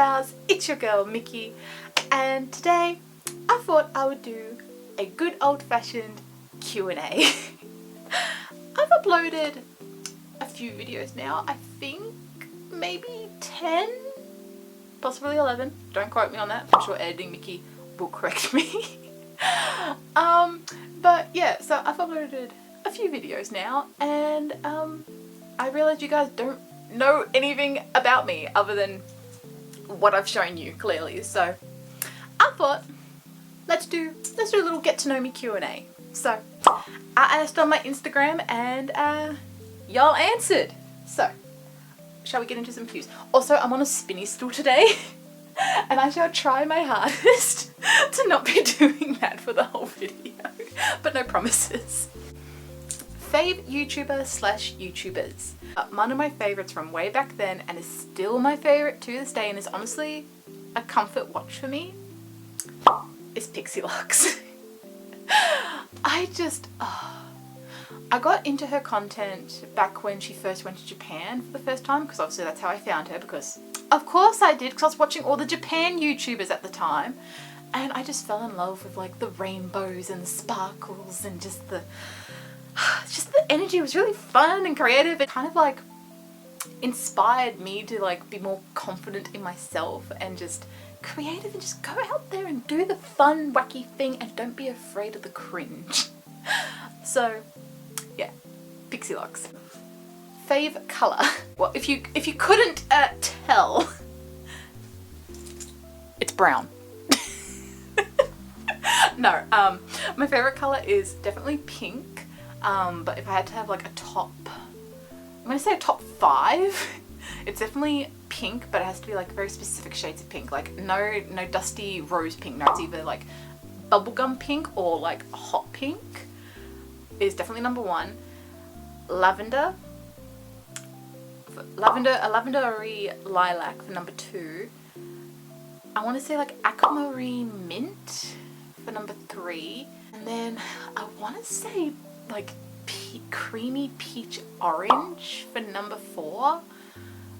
dolls, it's your girl Mickey, and today I thought I would do a good old-fashioned Q&A. I've uploaded a few videos now, I think maybe 10, possibly 11, don't quote me on that, I'm sure editing Mickey will correct me. But yeah, so I've uploaded a few videos now, and I realized you guys don't know anything about me other than what I've shown you clearly, so I thought let's do a little get to know me Q&A. So I asked on my Instagram and y'all answered, so shall we get into some cues? Also, I'm on a spinny stool today and I shall try my hardest to not be doing that for the whole video, but no promises. Fave YouTuber slash YouTubers. One of my favorites from way back then and is still my favorite to this day and is honestly a comfort watch for me is Pixie Lux. I got into her content back when she first went to Japan for the first time, because obviously that's how I found her, because of course I did, because I was watching all the Japan YouTubers at the time, and I just fell in love with like the rainbows and the sparkles and just the energy was really fun and creative. It kind of like inspired me to like be more confident in myself and just creative and just go out there and do the fun wacky thing and don't be afraid of the cringe. So yeah, Pixie Lux. Fave colour. Well, if you couldn't tell, it's brown. No, my favourite colour is definitely pink, but if I had to have like a top, I'm going to say a top 5, it's definitely pink, but it has to be like very specific shades of pink, like no dusty rose pink, no, it's either like bubblegum pink or like hot pink is definitely number 1. Lavender, a lavendery lilac for number 2. I want to say like aquamarine mint for number 3, and then I want to say like creamy peach orange for number 4,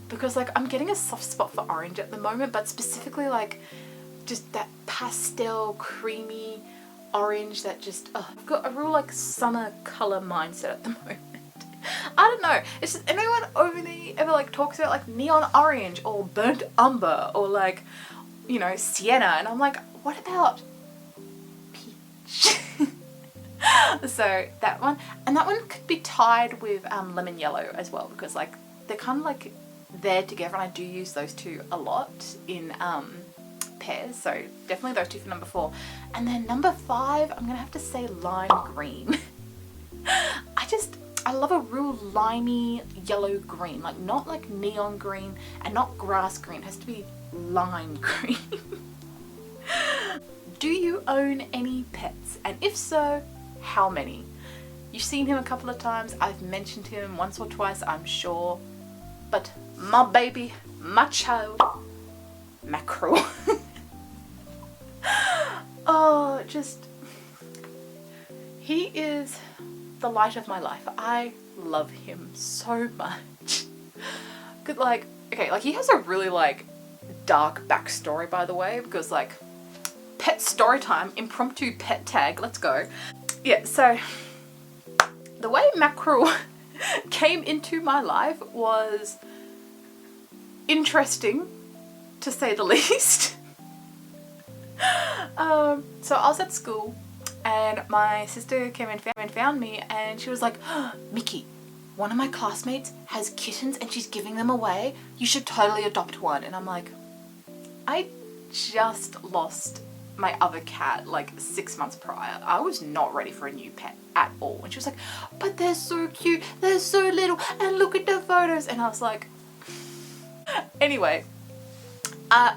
because like I'm getting a soft spot for orange at the moment, but specifically like just that pastel creamy orange that just I've got a real like summer color mindset at the moment. I don't know, it's just anyone over there ever like talks about like neon orange or burnt umber or like, you know, sienna, and I'm like, what about peach? So that one, and that one could be tied with lemon yellow as well, because like they're kind of like there together, and I do use those two a lot in pairs, so definitely those two for number 4. And then number 5, I'm gonna have to say lime green. I love a real limey yellow green, like not like neon green and not grass green, it has to be lime green. Do you own any pets? And if so, how many? You've seen him a couple of times, I've mentioned him once or twice, I'm sure, but my baby, my child, Mackerel. Oh, he is the light of my life. I love him so much. Good, like, okay, like he has a really like dark backstory, by the way, because like pet story time, impromptu pet tag, let's go. Yeah, so the way Mackerel came into my life was interesting, to say the least. So I was at school and my sister came and found me, and she was like, oh, Mickey, one of my classmates has kittens and she's giving them away. You should totally adopt one. And I'm like, I just lost my other cat like 6 months prior. I was not ready for a new pet at all. And she was like, but they're so cute, they're so little, and look at the photos. And I was like, anyway,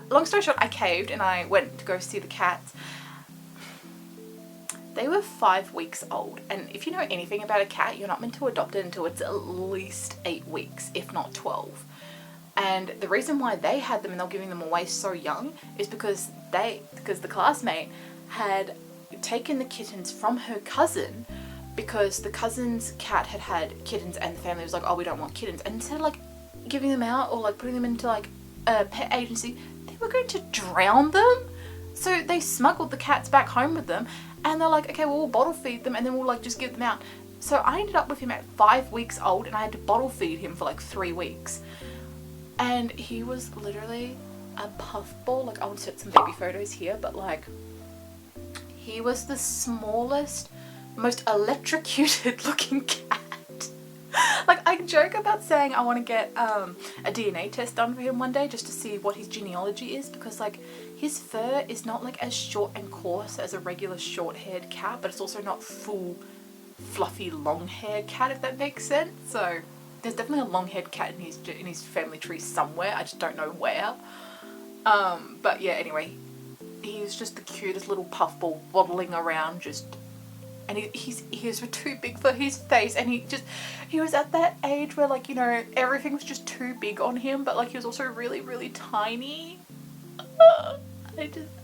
long story short, I caved and I went to go see the cats. They were 5 weeks old, and if you know anything about a cat, you're not meant to adopt it until it's at least 8 weeks, if not 12. And the reason why they had them and they were giving them away so young is because the classmate had taken the kittens from her cousin, because the cousin's cat had kittens and the family was like, oh, we don't want kittens. And instead of like giving them out or like putting them into like a pet agency, they we're going to drown them. So they smuggled the cats back home with them, and they're like, okay, well, we'll bottle feed them and then we'll like just give them out. So I ended up with him at 5 weeks old, and I had to bottle feed him for like 3 weeks. And he was literally a puffball. Like, I'll insert some baby photos here, but like, he was the smallest, most electrocuted looking cat. Like, I joke about saying I want to get a DNA test done for him one day just to see what his genealogy is, because like his fur is not like as short and coarse as a regular short-haired cat, but it's also not full fluffy long-haired cat, if that makes sense. So there's definitely a long-haired cat in his family tree somewhere. I just don't know where. But yeah, anyway, he's just the cutest little puffball waddling around, just, and his ears were too big for his face, and he was at that age where, like, you know, everything was just too big on him, but like he was also really, really tiny.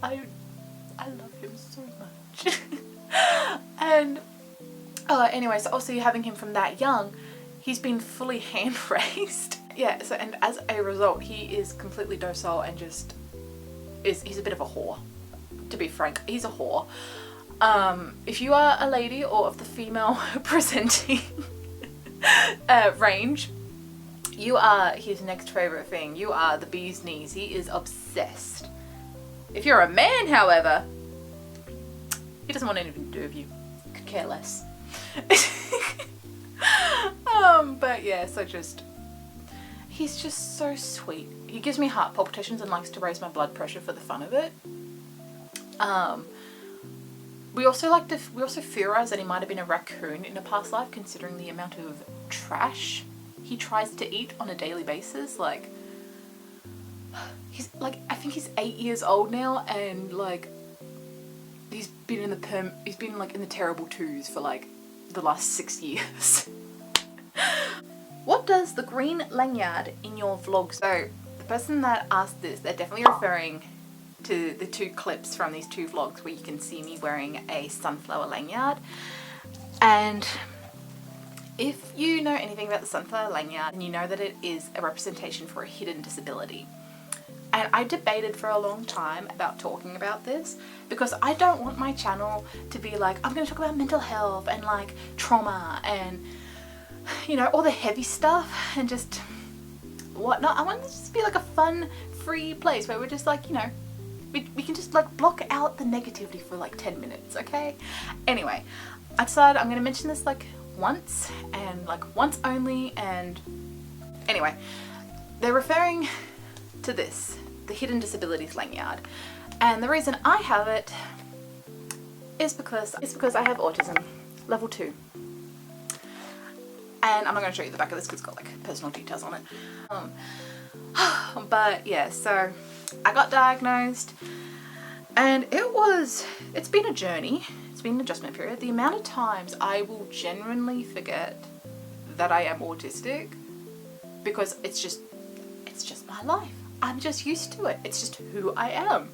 I love him so much. And anyway, so also having him from that young, he's been fully hand raised. Yeah, so, and as a result, he is completely docile and just he's a bit of a whore, to be frank. He's a whore. If you are a lady or of the female presenting range, you are his next favorite thing. You are the bee's knees. He is obsessed. If you're a man, however, he doesn't want anything to do with you. Could care less. But yeah, so he's just so sweet. He gives me heart palpitations and likes to raise my blood pressure for the fun of it. We also theorize that he might have been a raccoon in a past life, considering the amount of trash he tries to eat on a daily basis. Like, he's like, I think he's 8 years old now, and like he's been in the terrible twos for like the last 6 years. What does the green lanyard in your vlog? So the person that asked this, they're definitely referring to the 2 clips from these 2 vlogs where you can see me wearing a sunflower lanyard. And if you know anything about the sunflower lanyard, and you know that it is a representation for a hidden disability. And I debated for a long time about talking about this, because I don't want my channel to be like, I'm going to talk about mental health and like trauma and, you know, all the heavy stuff and just whatnot. I want this to just be like a fun, free place where we're just like, you know, we can just like block out the negativity for like 10 minutes, okay? Anyway, I decided I'm going to mention this like once, and like once only. And anyway, they're referring to this, the hidden disabilities lanyard, and the reason I have it is because I have autism level 2, and I'm not going to show you the back of this because it's got like personal details on it. But yeah, so I got diagnosed, and it's been a journey. It's been an adjustment period. The amount of times I will genuinely forget that I am autistic, because it's just my life. I'm just used to it. It's just who I am.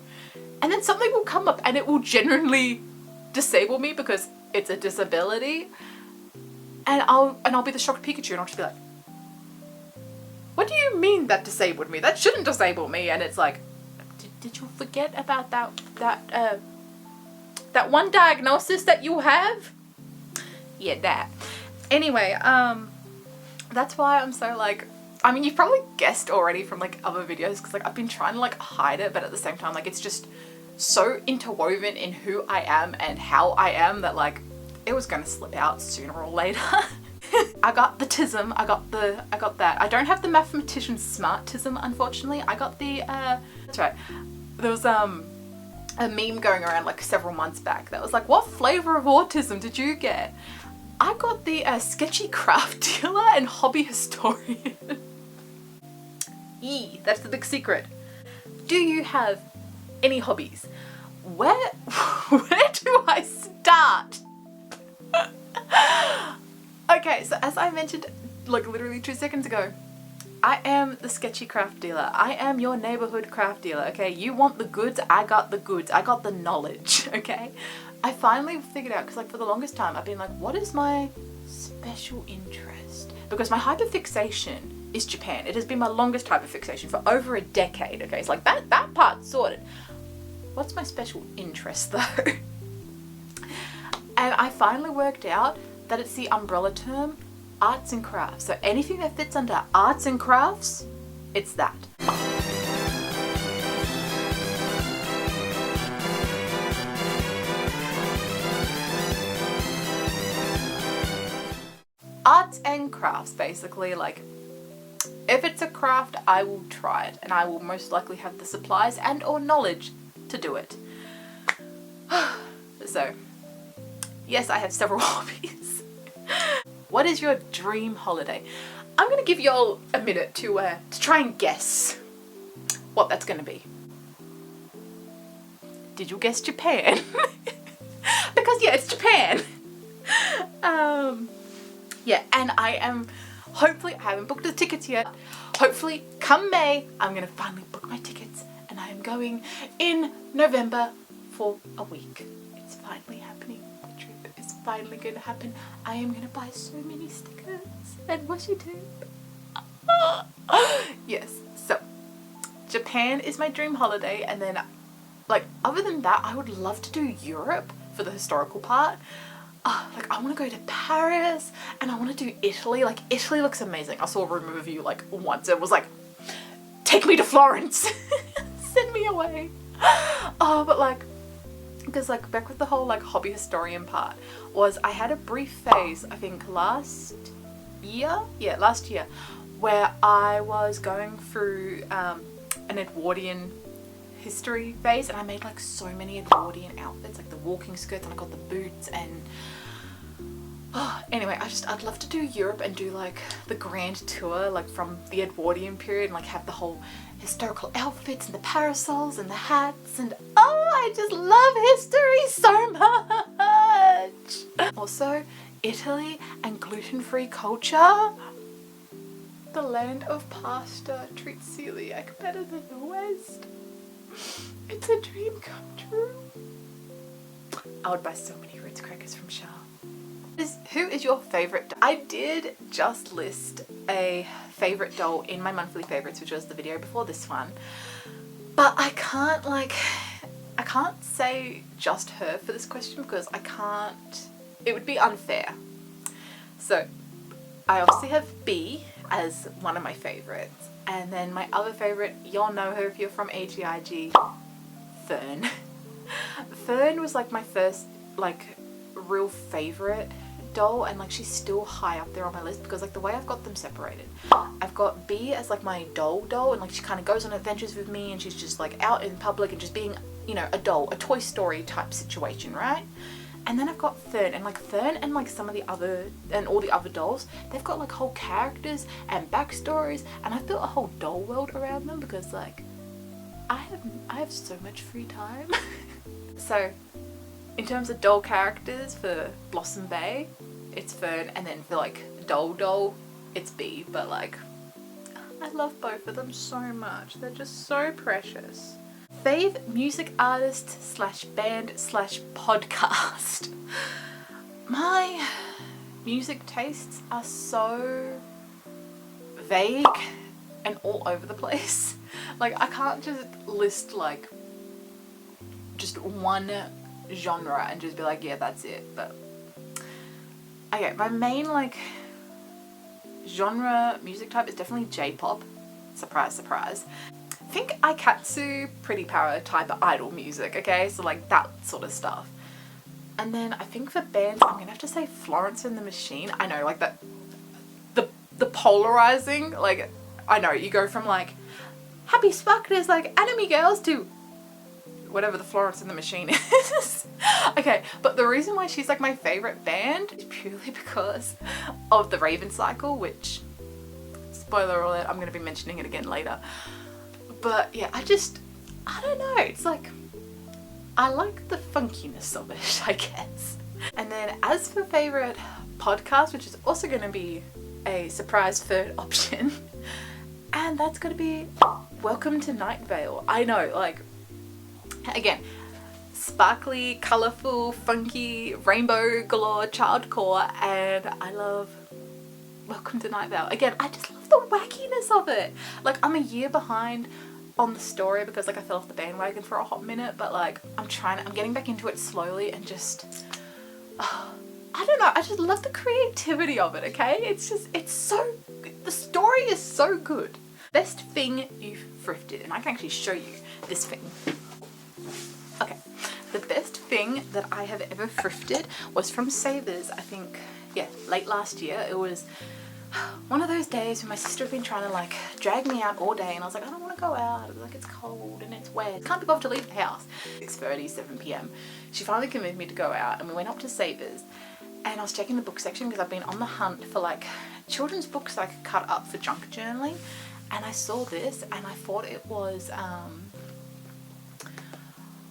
And then something will come up and it will genuinely disable me because it's a disability. And I'll be the shocked Pikachu, and I'll just be like, what do you mean that disabled me? That shouldn't disable me. And it's like, did you forget about that one diagnosis that you have? Yeah, that. Anyway, that's why I'm so like, I mean, you've probably guessed already from like other videos, because like I've been trying to like hide it, but at the same time, like, it's just so interwoven in who I am and how I am that like it was gonna slip out sooner or later. I got the tism, I got that. I don't have the mathematician smartism, unfortunately. I got the that's right. There was a meme going around like several months back that was like, what flavor of autism did you get? I got the sketchy craft dealer and hobby historian. That's the big secret. Do you have any hobbies? Where do I start? Okay, so as I mentioned like literally 2 seconds ago, I am the sketchy craft dealer. I am your neighborhood craft dealer, okay? You want the goods, I got the goods. I got the knowledge, okay? I finally figured out, because like for the longest time I've been like, what is my special interest? Because my hyperfixation is Japan. It has been my longest hyperfixation for over a decade, okay? It's like that part's sorted. What's my special interest though? And I finally worked out that it's the umbrella term arts and crafts. So anything that fits under arts and crafts, it's that. Arts and crafts, basically, like, if it's a craft, I will try it, and I will most likely have the supplies and or knowledge to do it. So, yes, I have several hobbies. What is your dream holiday? I'm gonna give y'all a minute to try and guess what that's gonna be. Did you guess Japan? Because yeah, it's Japan. Yeah, and I am, hopefully, I haven't booked the tickets yet. Hopefully, come May, I'm gonna finally book my tickets, and I am going in November for a week. It's finally happening. The trip is finally gonna happen. I am gonna buy so many stickers and washi tape. Yes, so Japan is my dream holiday, and then, like, other than that, I would love to do Europe for the historical part. Like, I want to go to Paris, and I want to do Italy. Like, Italy looks amazing. I saw a room review like once. It was like, take me to Florence. Send me away. Oh, but like, because like back with the whole like hobby historian part was I had a brief phase, I think last year, where I was going through an Edwardian history phase, and I made like so many Edwardian outfits, like the walking skirts, and I got the boots, and anyway, I'd love to do Europe and do like the grand tour, like from the Edwardian period, and like have the whole historical outfits and the parasols and the hats, and I just love history so much. Also, Italy and gluten-free culture. The land of pasta treats celiac better than the West. It's a dream come true. I would buy so many Ritz crackers from Shah. Who is your favourite? I did just list a favourite doll in my monthly favourites, which was the video before this one. But I can't say just her for this question because it would be unfair. So I obviously have B as one of my favourites. And then my other favourite, y'all know her if you're from AGIG, Fern. Fern was like my first like real favourite doll, and like she's still high up there on my list because like the way I've got them separated. I've got B as like my doll, and like she kind of goes on adventures with me, and she's just like out in public and just being, you know, a doll, a Toy Story type situation, right? And then I've got Fern, and like Fern and like some of the other, and all the other dolls, they've got like whole characters and backstories, and I've built a whole doll world around them because like I have so much free time. So in terms of doll characters for Blossom Bay, it's Fern, and then for like doll, it's B, but like I love both of them so much. They're just so precious. Fave music artist / band / podcast. My music tastes are so vague and all over the place. Like I can't just list like just one genre and just be like, yeah, that's it. But okay, my main like genre music type is definitely J-pop. Surprise, surprise. Think Aikatsu, Pretty Power type of idol music, okay? So like that sort of stuff. And then I think for bands, I'm gonna have to say Florence and the Machine. I know, like that, the polarizing, like, I know, you go from like happy sparklers like anime girls to whatever the Florence and the Machine is. Okay, but the reason why she's like my favorite band is purely because of the Raven Cycle, which, spoiler alert, I'm gonna be mentioning it again later. But yeah, I don't know, it's like, I like the funkiness of it, I guess. And then as for favourite podcast, which is also going to be a surprise third option, and that's going to be Welcome to Night Vale. I know, like, again, sparkly, colourful, funky, rainbow galore, childcore, and I love Welcome to Night Vale. Again, I just love the wackiness of it. Like, I'm a year behind on the story because like I fell off the bandwagon for a hot minute, but like I'm getting back into it slowly and just, I don't know, I just love the creativity of it, okay? It's so, the story is so good. Best thing you've thrifted, and I can actually show you this thing. Okay, the best thing that I have ever thrifted was from Savers, I think, yeah, late last year. It was one of those days when my sister had been trying to like drag me out all day and I was like, I don't want to go out. It was like, it's cold and it's wet. Can't be bothered to leave the house. 6:30, 7 p.m. She finally convinced me to go out and we went up to Savers and I was checking the book section because I've been on the hunt for like children's books that I could cut up for junk journaling, and I saw this and I thought it was,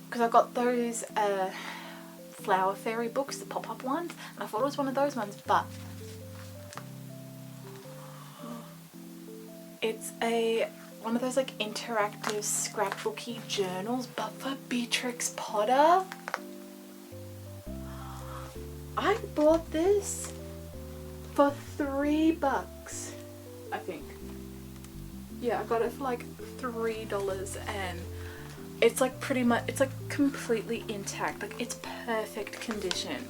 because I got those Flower Fairy books, the pop-up ones, and I thought it was one of those ones, but it's one of those like interactive scrapbooky journals, but for Beatrix Potter. I bought this for $3, I think. Yeah, I got it for like $3 and it's like pretty much, it's like completely intact, like it's perfect condition.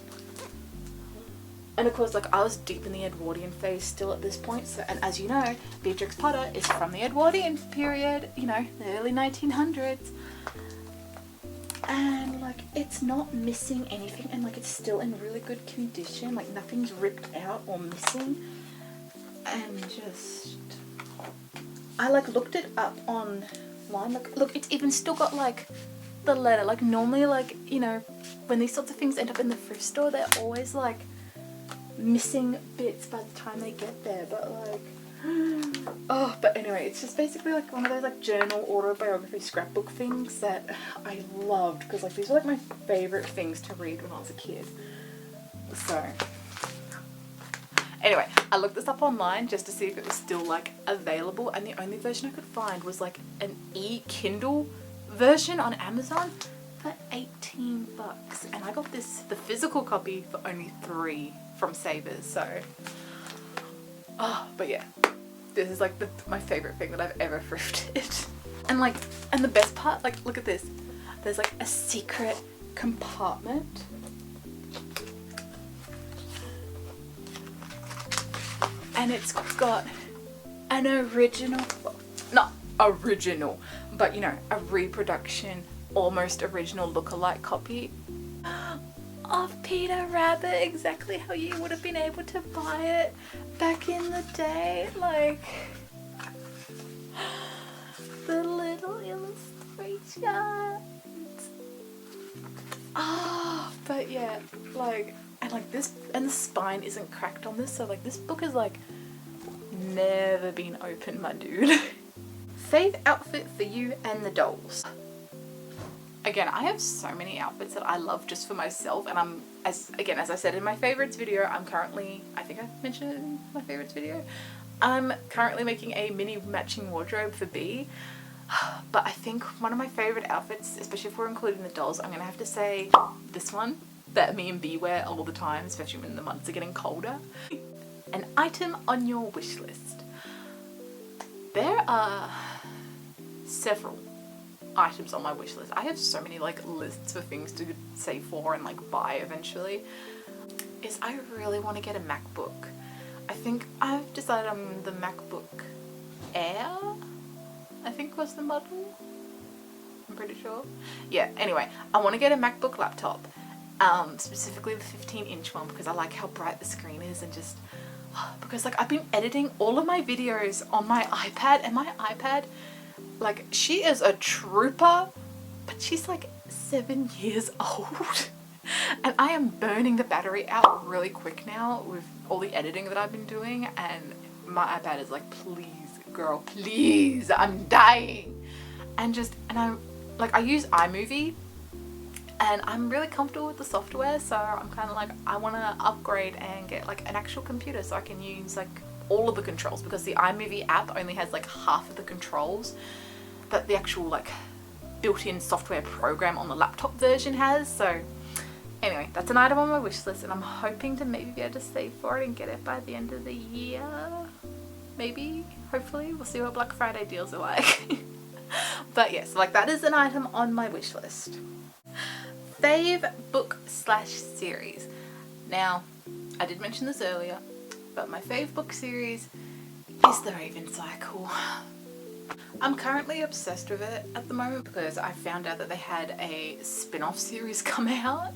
And of course, like I was deep in the Edwardian phase still at this point, so, and as you know, Beatrix Potter is from the Edwardian period, you know, the early 1900s. And like it's not missing anything, and like it's still in really good condition, like nothing's ripped out or missing. And just, I like looked it up online, like look, it's even still got like the letter. Like normally, like, you know, when these sorts of things end up in the thrift store, they're always like missing bits by the time they get there, but like oh, but anyway, it's just basically like one of those like journal autobiography scrapbook things that I loved, because like these were like my favorite things to read when I was a kid. So anyway, I looked this up online just to see if it was still like available, and the only version I could find was like an e-Kindle version on Amazon for $18, and I got this, the physical copy, for only $3 from Savers. So but yeah, this is like my favorite thing that I've ever thrifted. And like, and the best part, like look at this, there's like a secret compartment. And it's got an original, well, not original, but you know, a reproduction, almost original look-alike copy of Peter Rabbit, exactly how you would have been able to buy it back in the day. Like the little illustrations. But yeah, like, and like this, and the spine isn't cracked on this, so like this book is like never been opened, my dude. Fave outfit for you and the dolls. Again, I have so many outfits that I love just for myself, and I'm, as I said in my favorites video, I'm currently, I think I mentioned it in my favorites video, I'm currently making a mini matching wardrobe for B. But I think one of my favorite outfits, especially if we're including the dolls, I'm gonna have to say this one that me and B wear all the time, especially when the months are getting colder. An item on your wish list. There are several items on my wish list. I have so many like lists for things to save for and like buy eventually. I really want to get a MacBook. I think I've decided on the MacBook Air, I think was the model. I'm pretty sure. Yeah, anyway, I want to get a MacBook laptop, specifically the 15-inch one, because I like how bright the screen is, and just because like I've been editing all of my videos on my iPad, and my iPad, like, she is a trooper, but she's like 7 years old. And I am burning the battery out really quick now with all the editing that I've been doing, and my iPad is like, please girl, please, I'm dying. And I use iMovie, and I'm really comfortable with the software, so I'm kind of like, I want to upgrade and get like an actual computer so I can use like all of the controls, because the iMovie app only has like half of the controls that the actual like built-in software program on the laptop version has. So Anyway, that's an item on my wish list, and I'm hoping to maybe be able to save for it and get it by the end of the year. Maybe, hopefully. We'll see what Black Friday deals are like. But yes, like that is an item on my wish list. Fave book / series. Now, I did mention this earlier, but my fave book series is The Raven Cycle. I'm currently obsessed with it at the moment because I found out that they had a spin-off series come out,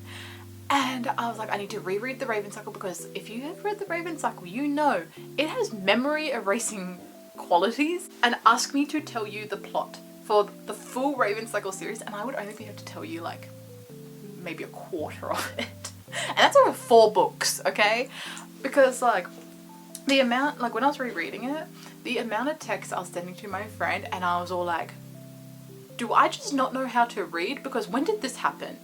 and I was like, I need to reread The Raven Cycle, because if you have read The Raven Cycle, you know it has memory erasing qualities. And ask me to tell you the plot for the full Raven Cycle series, and I would only be able to tell you like maybe a quarter of it. And that's over 4 books, okay? Because like the amount, like when I was rereading it, the amount of text I was sending to my friend, and I was all like, do I just not know how to read? Because when did this happen?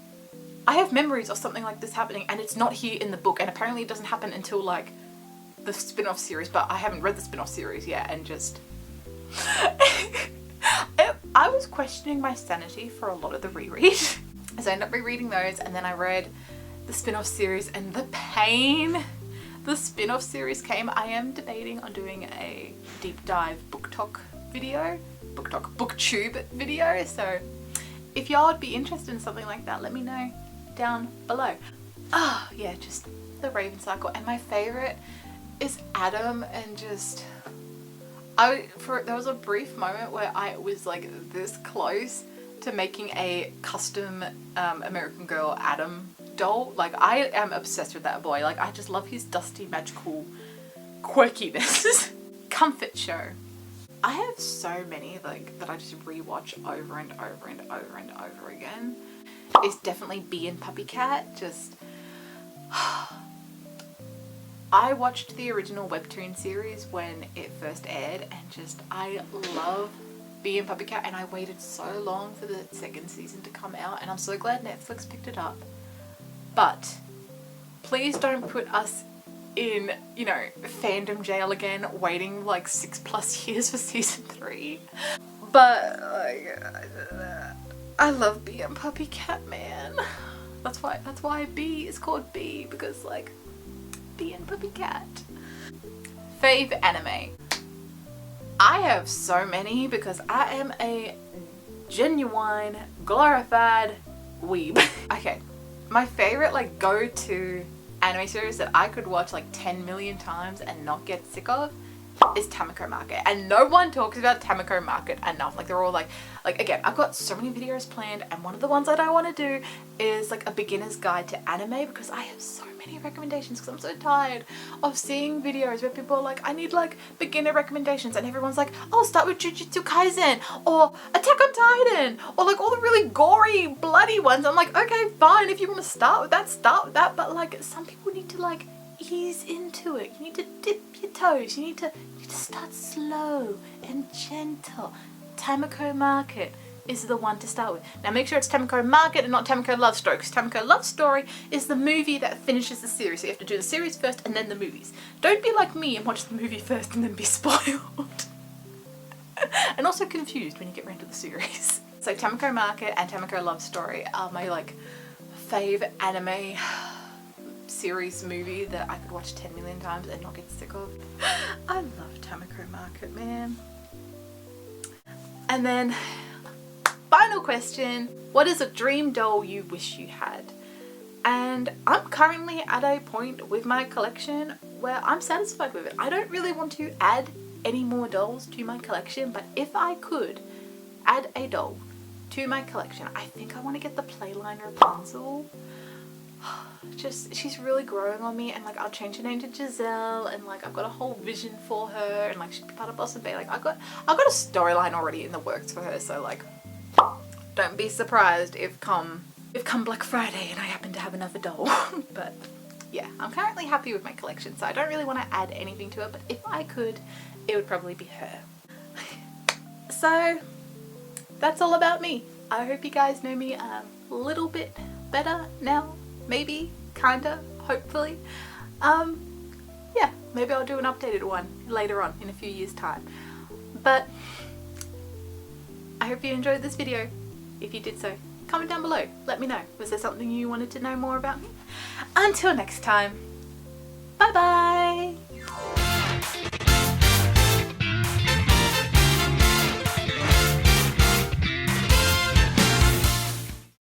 I have memories of something like this happening, and it's not here in the book, and apparently it doesn't happen until like the spin-off series, but I haven't read the spin-off series yet, and just I was questioning my sanity for a lot of the reread. So I ended up rereading those, and then I read the spin-off series, and the pain the spin-off series came. I am debating on doing a deep dive booktube video, so if y'all would be interested in something like that, let me know down below. Yeah, just The Raven Cycle. And my favorite is Adam, and just there was a brief moment where I was like this close to making a custom American Girl Adam doll. Like, I am obsessed with that boy. Like, I just love his dusty, magical quirkiness. Comfort show. I have so many like that I just rewatch over and over and over and over again. It's definitely Bee and Puppy Cat. Just I watched the original webtoon series when it first aired, and just I love Bee and Puppy Cat, and I waited so long for the 2nd season to come out, and I'm so glad Netflix picked it up. But please don't put us in, you know, fandom jail again, waiting like 6+ years for season 3. But like, I love Bee and Puppy Cat, man. That's why Bee is called Bee, because like Bee and Puppy Cat. Fave anime. I have so many because I am a genuine glorified weeb. Okay, my favorite like go-to anime series that I could watch like 10 million times and not get sick of is Tamako Market, and no one talks about Tamako Market enough. Like, they're all like again, I've got so many videos planned, and one of the ones that I want to do is like a beginner's guide to anime, because I have so many recommendations, because I'm so tired of seeing videos where people are like, I need like beginner recommendations, and everyone's like, oh, start with Jujutsu Kaisen or Attack on Titan or like all the really gory, bloody ones. I'm like, okay, fine, if you want to start with that, but like some people need to like ease into it. You need to dip your toes. You need to start slow and gentle. Tamako Market is the one to start with. Now make sure it's Tamako Market and not Tamako Love Story, because Tamako Love Story is the movie that finishes the series. So you have to do the series first and then the movies. Don't be like me and watch the movie first and then be spoiled. And also confused when you get into the series. So Tamako Market and Tamako Love Story are my like fave anime series movie that I could watch 10 million times and not get sick of. I love Tamako Market, man. And then final question, what is a dream doll you wish you had? And I'm currently at a point with my collection where I'm satisfied with it. I don't really want to add any more dolls to my collection, but if I could add a doll to my collection, I think I want to get the Playline Rapunzel. Just, she's really growing on me, and like I'll change her name to Giselle, and like I've got a whole vision for her, and like she'd be part of Blossom Bay. Like I've got a storyline already in the works for her, so like don't be surprised if come Black Friday and I happen to have another doll. But yeah, I'm currently happy with my collection, so I don't really want to add anything to it, but if I could, it would probably be her. So that's all about me. I hope you guys know me a little bit better now. Maybe, kinda, hopefully. Yeah, maybe I'll do an updated one later on in a few years' time. But I hope you enjoyed this video. If you did so, comment down below. Let me know. Was there something you wanted to know more about me? Until next time.